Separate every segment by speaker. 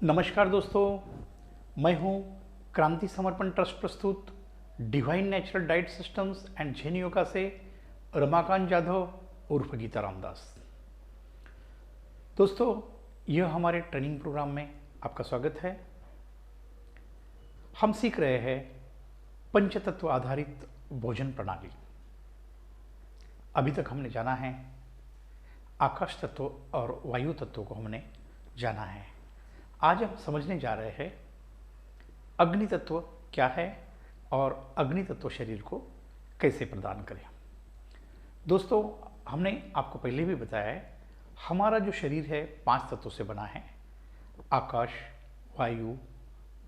Speaker 1: नमस्कार दोस्तों, मैं हूं क्रांति समर्पण ट्रस्ट प्रस्तुत divine natural diet systems and Jain yoga से रमाकांत जाधव उर्फ गीता रामदास। दोस्तों, यह हमारे ट्रेनिंग प्रोग्राम में आपका स्वागत है। हम सीख रहे हैं पंचतत्व आधारित भोजन प्रणाली। अभी तक हमने जाना है आकाश तत्व और वायु तत्व को हमने जाना है। आज हम समझने जा रहे हैं अग्नि तत्व क्या है और अग्नि तत्व शरीर को कैसे प्रदान करें। दोस्तों, हमने आपको पहले भी बताया है, हमारा जो शरीर है 5 तत्वों से बना है: आकाश, वायु,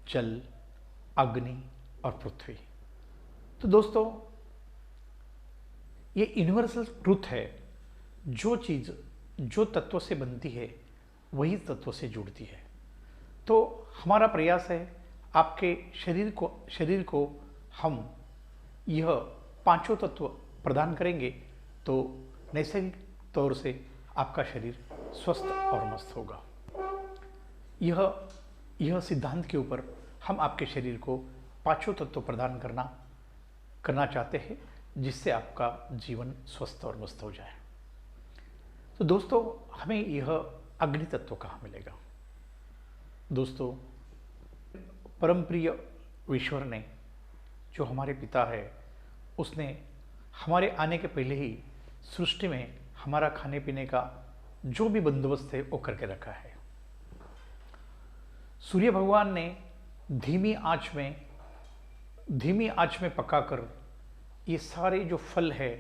Speaker 1: जल, अग्नि और पृथ्वी। तो दोस्तों, ये यूनिवर्सल ट्रूथ है, जो चीज़ जो तत्व से बनती है वही तत्व से जुड़ती है। तो हमारा प्रयास है आपके शरीर को हम यह 5 तत्व प्रदान करेंगे तो नैसर्गिक तौर से आपका शरीर स्वस्थ और मस्त होगा। यह सिद्धांत के ऊपर हम आपके शरीर को 5 तत्व प्रदान करना चाहते हैं, जिससे आपका जीवन स्वस्थ और मस्त हो जाए। तो दोस्तों, हमें यह अग्नि तत्व कहाँ मिलेगा? दोस्तों, परम प्रिय ईश्वर ने, जो हमारे पिता है, उसने हमारे आने के पहले ही सृष्टि में हमारा खाने पीने का जो भी बंदोबस्त है वो करके रखा है। सूर्य भगवान ने धीमी आंच में पकाकर ये सारे जो फल है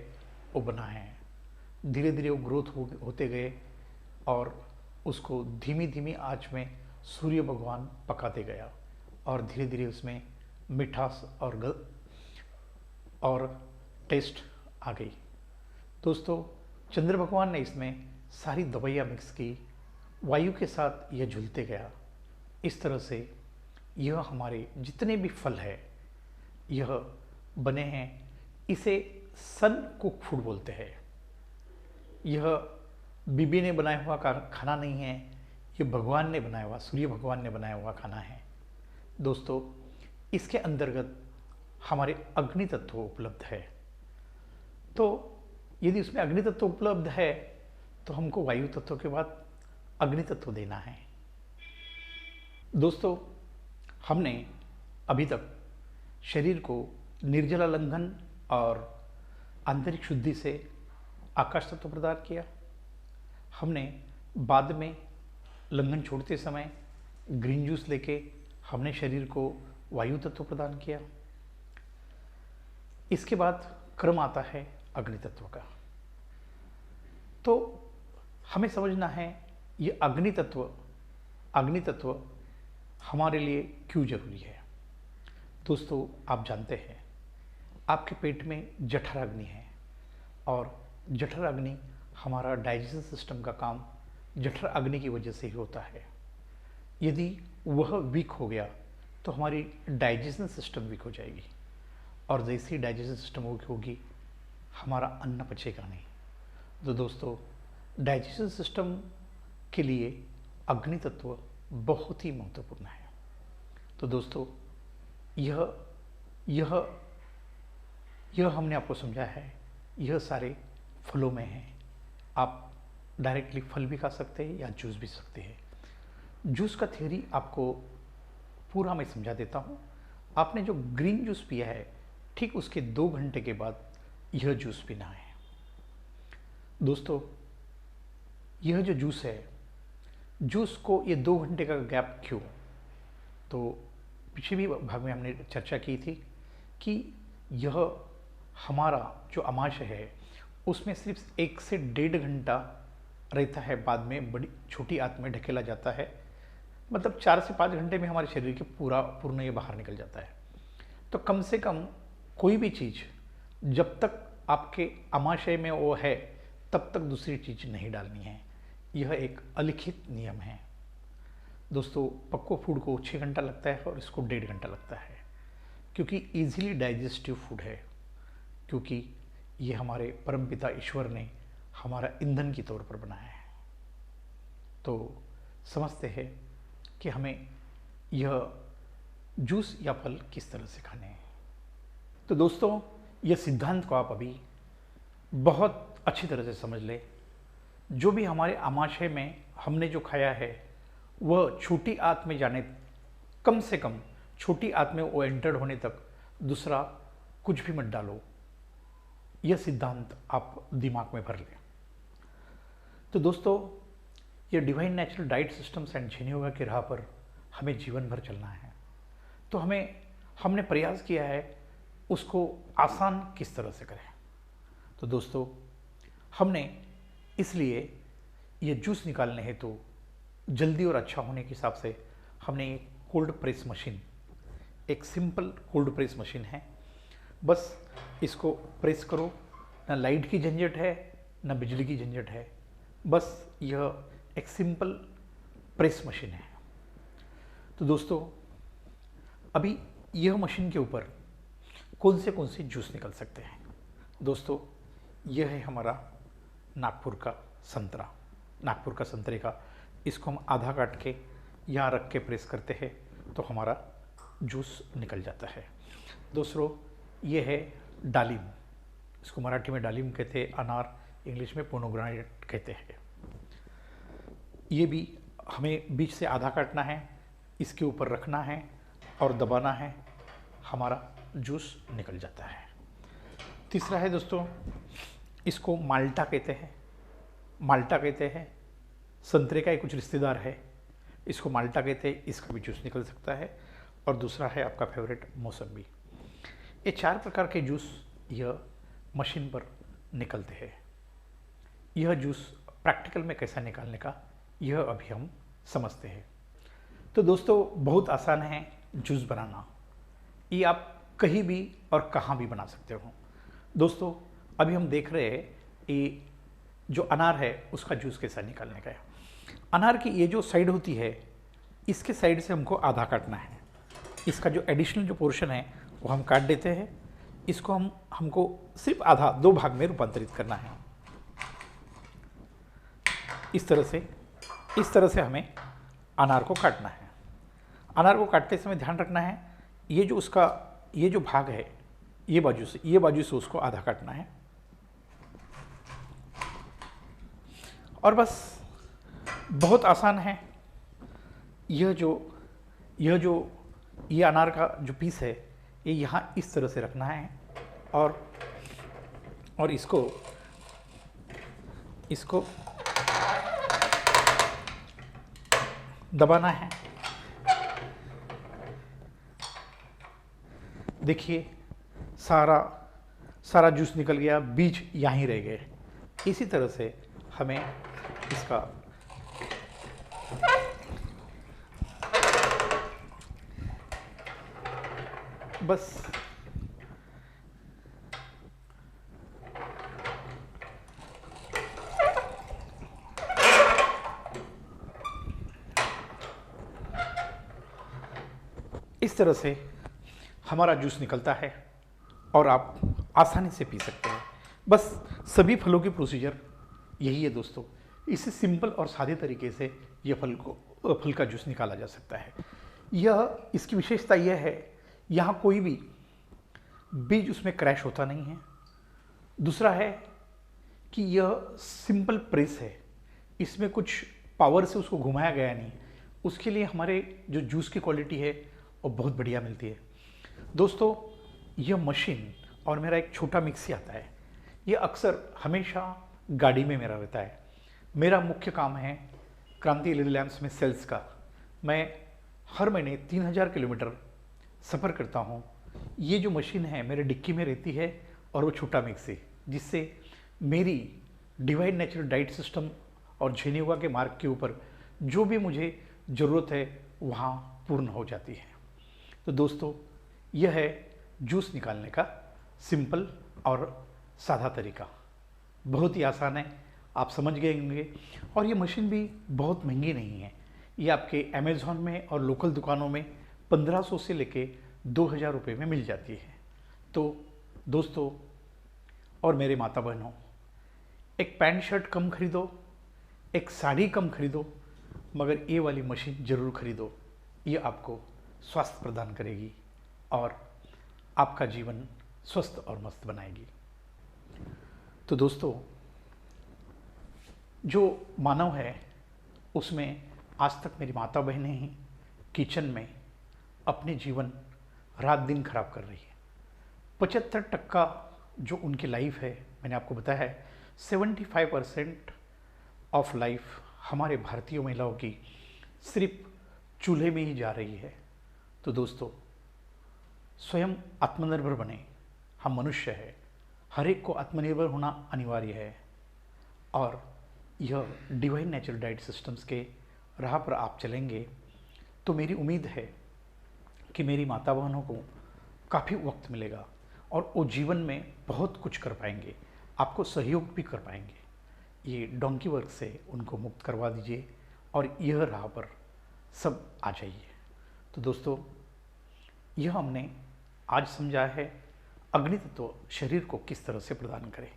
Speaker 1: वो बनाए हैं। धीरे धीरे वो ग्रोथ होते गए और उसको धीमी धीमी आंच में सूर्य भगवान पकाते गया और धीरे धीरे उसमें मिठास और टेस्ट आ गई। दोस्तों, चंद्र भगवान ने इसमें सारी दवाइयाँ मिक्स की, वायु के साथ यह झुलते गया। इस तरह से यह हमारे जितने भी फल है यह बने हैं। इसे सन कुक फूड बोलते हैं। यह बीबी ने बनाया हुआ खाना नहीं है, ये भगवान ने बनाया हुआ, सूर्य भगवान ने बनाया हुआ खाना है। दोस्तों, इसके अंतर्गत हमारे अग्नि तत्व उपलब्ध है। तो यदि उसमें अग्नि तत्व उपलब्ध है तो हमको वायु तत्व के बाद अग्नि तत्व देना है। दोस्तों, हमने अभी तक शरीर को निर्जला लंघन और आंतरिक शुद्धि से आकाश तत्व प्रदान किया। हमने बाद में लंघन छोड़ते समय ग्रीन जूस लेके हमने शरीर को वायु तत्व प्रदान किया। इसके बाद क्रम आता है अग्नि तत्व का। तो हमें समझना है ये अग्नि तत्व हमारे लिए क्यों जरूरी है। दोस्तों, आप जानते हैं आपके पेट में जठर अग्नि है और जठर अग्नि हमारा डाइजेशन सिस्टम का काम जठर अग्नि की वजह से ही होता है। यदि वह वीक हो गया तो हमारी डाइजेशन सिस्टम वीक हो जाएगी और जैसे ही डाइजेशन सिस्टम वीक होगी हमारा अन्न पचेगा नहीं। तो दोस्तों, डाइजेशन सिस्टम के लिए अग्नि तत्व बहुत ही महत्वपूर्ण है। तो दोस्तों, यह हमने आपको समझा है, यह सारे फलों में है। आप डायरेक्टली फल भी खा सकते हैं या जूस भी सकते हैं। जूस का थ्योरी आपको पूरा मैं समझा देता हूँ। आपने जो ग्रीन जूस पिया है, ठीक उसके 2 घंटे के बाद यह जूस पीना है। दोस्तों, यह जो जूस है, जूस को ये 2 घंटे का गैप क्यों? तो पिछले भी भाग में हमने चर्चा की थी कि यह हमारा जो आमाशय है उसमें सिर्फ 1 से 1.5 घंटा रहता है, बाद में बड़ी छोटी आंत में ढकेला जाता है। मतलब 4 से 5 घंटे में हमारे शरीर के पूर्ण ये बाहर निकल जाता है। तो कम से कम कोई भी चीज़ जब तक आपके आमाशय में वो है तब तक दूसरी चीज़ नहीं डालनी है। यह एक अलिखित नियम है। दोस्तों, पक्को फूड को 6 घंटा लगता है और इसको 1.5 घंटा लगता है, क्योंकि ईजिली डाइजेस्टिव फूड है, क्योंकि ये हमारे परमपिता ईश्वर ने हमारा ईंधन की तौर पर बनाया है। तो समझते हैं कि हमें यह जूस या फल किस तरह से खाने हैं। तो दोस्तों, यह सिद्धांत को आप अभी बहुत अच्छी तरह से समझ ले। जो भी हमारे आमाशय में हमने जो खाया है वह छोटी आंत में जाने, कम से कम छोटी आंत में वो एंटर्ड होने तक दूसरा कुछ भी मत डालो। यह सिद्धांत आप दिमाग में भर लें। तो दोस्तों, ये divine natural diet systems and Jain yoga की राह पर हमें जीवन भर चलना है। तो हमने प्रयास किया है उसको आसान किस तरह से करें। तो दोस्तों, हमने इसलिए ये जूस निकालने हेतु तो जल्दी और अच्छा होने के हिसाब से हमने एक कोल्ड प्रेस मशीन, एक सिंपल कोल्ड प्रेस मशीन है। बस इसको प्रेस करो, ना लाइट की झंझट है ना बिजली की झंझट है। बस यह एक सिंपल प्रेस मशीन है। तो दोस्तों, अभी यह मशीन के ऊपर कौन से जूस निकल सकते हैं। दोस्तों, यह है हमारा नागपुर का संतरा। नागपुर का संतरे का इसको हम आधा काट के यहाँ रख के प्रेस करते हैं तो हमारा जूस निकल जाता है। दूसरों, ये है डालिम। इसको मराठी में डालिम कहते हैं, अनार इंग्लिश में पोमोग्रेनेट कहते हैं। ये भी हमें बीच से आधा काटना है, इसके ऊपर रखना है और दबाना है, हमारा जूस निकल जाता है। तीसरा है दोस्तों, इसको माल्टा कहते हैं। माल्टा कहते हैं, संतरे का ही कुछ रिश्तेदार है, इसको माल्टा कहते हैं, इसका भी जूस निकल सकता है। और दूसरा है आपका फेवरेट मौसम्बी। ये 4 प्रकार के जूस यह मशीन पर निकलते हैं। यह जूस प्रैक्टिकल में कैसा निकालने का, यह अभी हम समझते हैं। तो दोस्तों, बहुत आसान है जूस बनाना। ये आप कहीं भी और कहाँ भी बना सकते हो। दोस्तों, अभी हम देख रहे हैं ये जो अनार है उसका जूस कैसा निकालने का है। अनार की ये जो साइड होती है, इसके साइड से हमको आधा काटना है। इसका जो एडिशनल जो पोर्शन है वो हम काट देते हैं। इसको हमको सिर्फ आधा 2 भाग में रूपांतरित करना है। इस तरह से हमें अनार को काटना है। अनार को काटते समय ध्यान रखना है, ये जो भाग है ये बाजू से उसको आधा काटना है। और बस बहुत आसान है। ये अनार का जो पीस है ये यहाँ इस तरह से रखना है और इसको दबाना है। देखिए, सारा जूस निकल गया, बीज यहाँ रह गए। इसी तरह से हमें इसका बस इस तरह से हमारा जूस निकलता है और आप आसानी से पी सकते हैं। बस सभी फलों की प्रोसीजर यही है दोस्तों। इससे सिंपल और सादे तरीके से यह फल का जूस निकाला जा सकता है। इसकी विशेषता यह है, यहाँ कोई भी बीज उसमें क्रैश होता नहीं है। दूसरा है कि यह सिंपल प्रेस है, इसमें कुछ पावर से उसको घुमाया गया नहीं। उसके लिए हमारे जो जूस की क्वालिटी है वो बहुत बढ़िया मिलती है। दोस्तों, यह मशीन और मेरा एक छोटा मिक्सी आता है, यह अक्सर हमेशा गाड़ी में मेरा रहता है। मेरा मुख्य काम है क्रांति एलईडी लैंप्स में सेल्स का। मैं हर महीने 3000 किलोमीटर सफ़र करता हूँ। ये जो मशीन है मेरे डिक्की में रहती है और वो छोटा मिक्सी, जिससे मेरी डिवाइन नेचुरल डाइट सिस्टम और जैन योगा के मार्ग के ऊपर जो भी मुझे ज़रूरत है वहाँ पूर्ण हो जाती है। तो दोस्तों, यह है जूस निकालने का सिंपल और सादा तरीका। बहुत ही आसान है, आप समझ गए होंगे। और ये मशीन भी बहुत महंगी नहीं है। ये आपके अमेज़ॉन में और लोकल दुकानों में 1500 से लेके 2000 रुपये में मिल जाती है। तो दोस्तों और मेरे माता बहनों, एक पैंट शर्ट कम खरीदो, एक साड़ी कम खरीदो मगर ये वाली मशीन ज़रूर खरीदो। ये आपको स्वास्थ्य प्रदान करेगी और आपका जीवन स्वस्थ और मस्त बनाएगी। तो दोस्तों, जो मानव है उसमें आज तक मेरी माता बहनें ही किचन में अपने जीवन रात दिन खराब कर रही है। 75% जो उनकी लाइफ है, मैंने आपको बताया है 75% ऑफ लाइफ हमारे भारतीय महिलाओं की सिर्फ चूल्हे में ही जा रही है। तो दोस्तों, स्वयं आत्मनिर्भर बने। हम मनुष्य है, हर एक को आत्मनिर्भर होना अनिवार्य है और यह डिवाइन नेचुरल डाइट सिस्टम्स के राह पर आप चलेंगे तो मेरी उम्मीद है कि मेरी माता बहनों को काफ़ी वक्त मिलेगा और वो जीवन में बहुत कुछ कर पाएंगे, आपको सहयोग भी कर पाएंगे। ये डोंकी वर्क से उनको मुक्त करवा दीजिए और यह राह पर सब आ जाइए। तो दोस्तों, यह हमने आज समझा है अग्नि तत्व शरीर को किस तरह से प्रदान करें।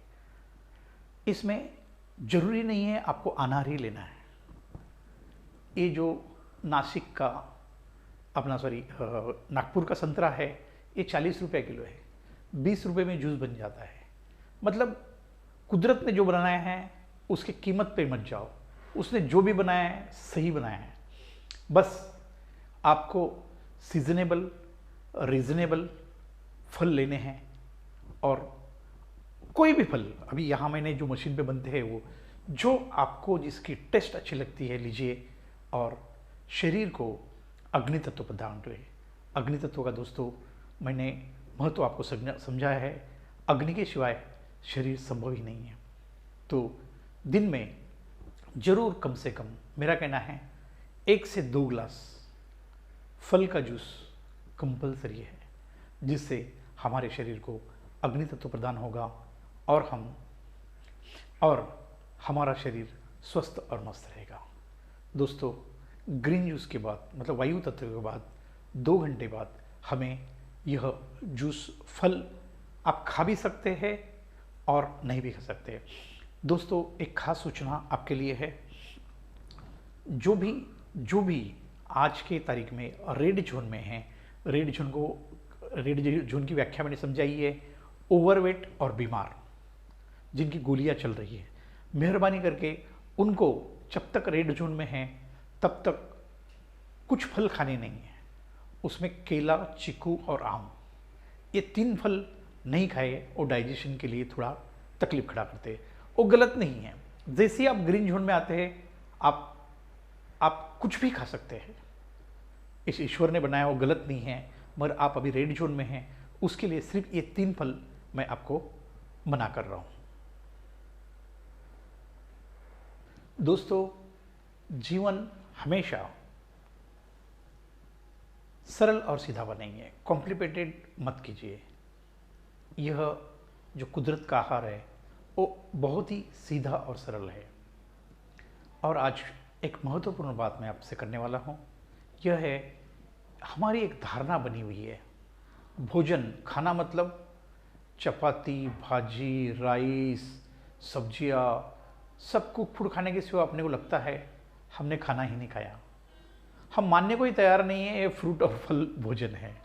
Speaker 1: इसमें जरूरी नहीं है आपको अनार ही लेना है। ये जो नासिक का नागपुर का संतरा है, ये 40 रुपये किलो है, 20 रुपये में जूस बन जाता है। मतलब कुदरत ने जो बनाया है उसकी कीमत पे मत जाओ, उसने जो भी बनाया है सही बनाया है। बस आपको सीजनेबल रीजनेबल फल लेने हैं और कोई भी फल, अभी यहाँ मैंने जो मशीन पे बनते हैं वो जो आपको जिसकी टेस्ट अच्छी लगती है लीजिए और शरीर को अग्नि तत्व प्रदान करें। अग्नि तत्व का दोस्तों मैंने महत्व आपको समझाया है। अग्नि के सिवाय शरीर संभव ही नहीं है। तो दिन में जरूर कम से कम, मेरा कहना है 1 से 2 गिलास फल का जूस कंपलसरी है, जिससे हमारे शरीर को अग्नि तत्व प्रदान होगा और हमारा शरीर स्वस्थ और मस्त रहेगा। दोस्तों, ग्रीन जूस के बाद मतलब वायु तत्व के बाद 2 घंटे बाद हमें यह जूस फल आप खा भी सकते हैं और नहीं भी खा सकते। दोस्तों, एक खास सूचना आपके लिए है। जो भी आज के तारीख में रेड जोन में है, रेड जोन की व्याख्या मैंने समझाई है, ओवरवेट और बीमार जिनकी गोलियां चल रही है, मेहरबानी करके उनको जब तक रेड जोन में है तब तक कुछ फल खाने नहीं है। उसमें केला, चीकू और आम, ये 3 फल नहीं खाए और डाइजेशन के लिए थोड़ा तकलीफ खड़ा करते हैं। वो गलत नहीं है। जैसे ही आप ग्रीन जोन में आते हैं आप कुछ भी खा सकते हैं। इस ईश्वर ने बनाया वो गलत नहीं है, मगर आप अभी रेड जोन में हैं, उसके लिए सिर्फ ये 3 फल मैं आपको मना कर रहा हूं। दोस्तों, जीवन हमेशा सरल और सीधा बनेंगे, कॉम्प्लिकेटेड मत कीजिए। यह जो कुदरत का आहार है वो बहुत ही सीधा और सरल है। और आज एक महत्वपूर्ण बात मैं आपसे करने वाला हूँ। यह है, हमारी एक धारणा बनी हुई है, भोजन खाना मतलब चपाती, भाजी, राइस, सब्जियाँ, सब कुक फूड खाने के सिवा अपने को लगता है हमने खाना ही नहीं खाया। हम मानने को ही तैयार नहीं है ये फ्रूट और फल भोजन है।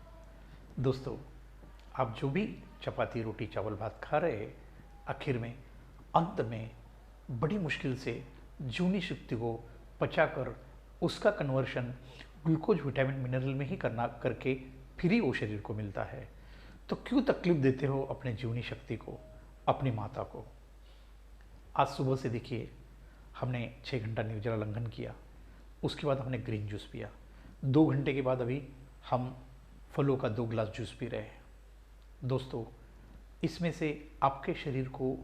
Speaker 1: दोस्तों, आप जो भी चपाती, रोटी, चावल, भात खा रहे हैं, आखिर में अंत में बड़ी मुश्किल से जीवनी शक्ति को पचाकर उसका कन्वर्शन ग्लूकोज, विटामिन, मिनरल में ही करके फिर ही वो शरीर को मिलता है। तो क्यों तकलीफ देते हो अपने जीवनी शक्ति को, अपनी माता को। आज सुबह से देखिए, हमने 6 घंटा निर्जला लंघन किया, उसके बाद हमने ग्रीन जूस पिया, 2 घंटे के बाद अभी हम फलों का 2 गिलास जूस पी रहे हैं। दोस्तों, इसमें से आपके शरीर को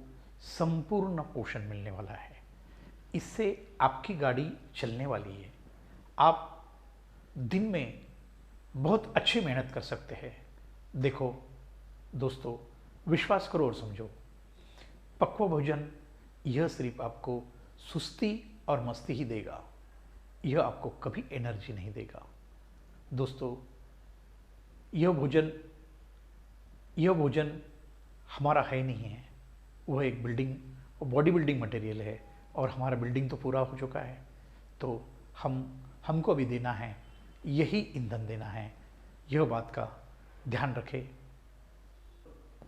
Speaker 1: संपूर्ण पोषण मिलने वाला है। इससे आपकी गाड़ी चलने वाली है। आप दिन में बहुत अच्छी मेहनत कर सकते हैं। देखो दोस्तों, विश्वास करो और समझो, पक्व भोजन यह सिर्फ आपको सुस्ती और मस्ती ही देगा, यह आपको कभी एनर्जी नहीं देगा। दोस्तों, यह भोजन हमारा है नहीं है, वह एक बॉडी बिल्डिंग मटेरियल है और हमारा बिल्डिंग तो पूरा हो चुका है। तो हमको भी देना है, यही ईंधन देना है। यह बात का ध्यान रखें।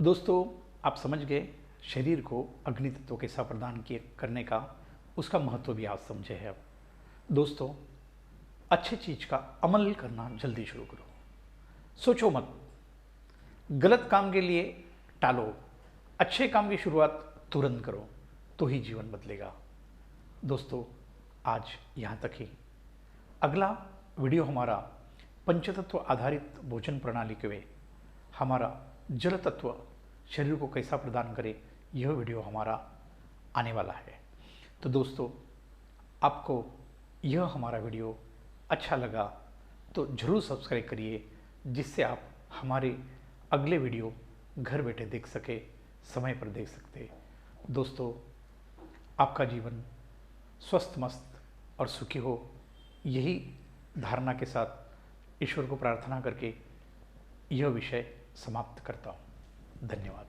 Speaker 1: दोस्तों, आप समझ गए शरीर को अग्नि तत्व कैसा प्रदान किए करने का, उसका महत्व भी आप समझे हैं। अब दोस्तों, अच्छी चीज का अमल करना जल्दी शुरू करो। सोचो मत, गलत काम के लिए टालो, अच्छे काम की शुरुआत तुरंत करो, तो ही जीवन बदलेगा। दोस्तों, आज यहाँ तक ही। अगला वीडियो हमारा पंचतत्व आधारित भोजन प्रणाली के वे हमारा जल तत्व शरीर को कैसा प्रदान करे, यह वीडियो हमारा आने वाला है। तो दोस्तों, आपको यह हमारा वीडियो अच्छा लगा तो ज़रूर सब्सक्राइब करिए, जिससे आप हमारे अगले वीडियो घर बैठे देख सके, समय पर देख सकते। दोस्तों, आपका जीवन स्वस्थ, मस्त और सुखी हो, यही धारणा के साथ ईश्वर को प्रार्थना करके यह विषय समाप्त करता हूँ। धन्यवाद।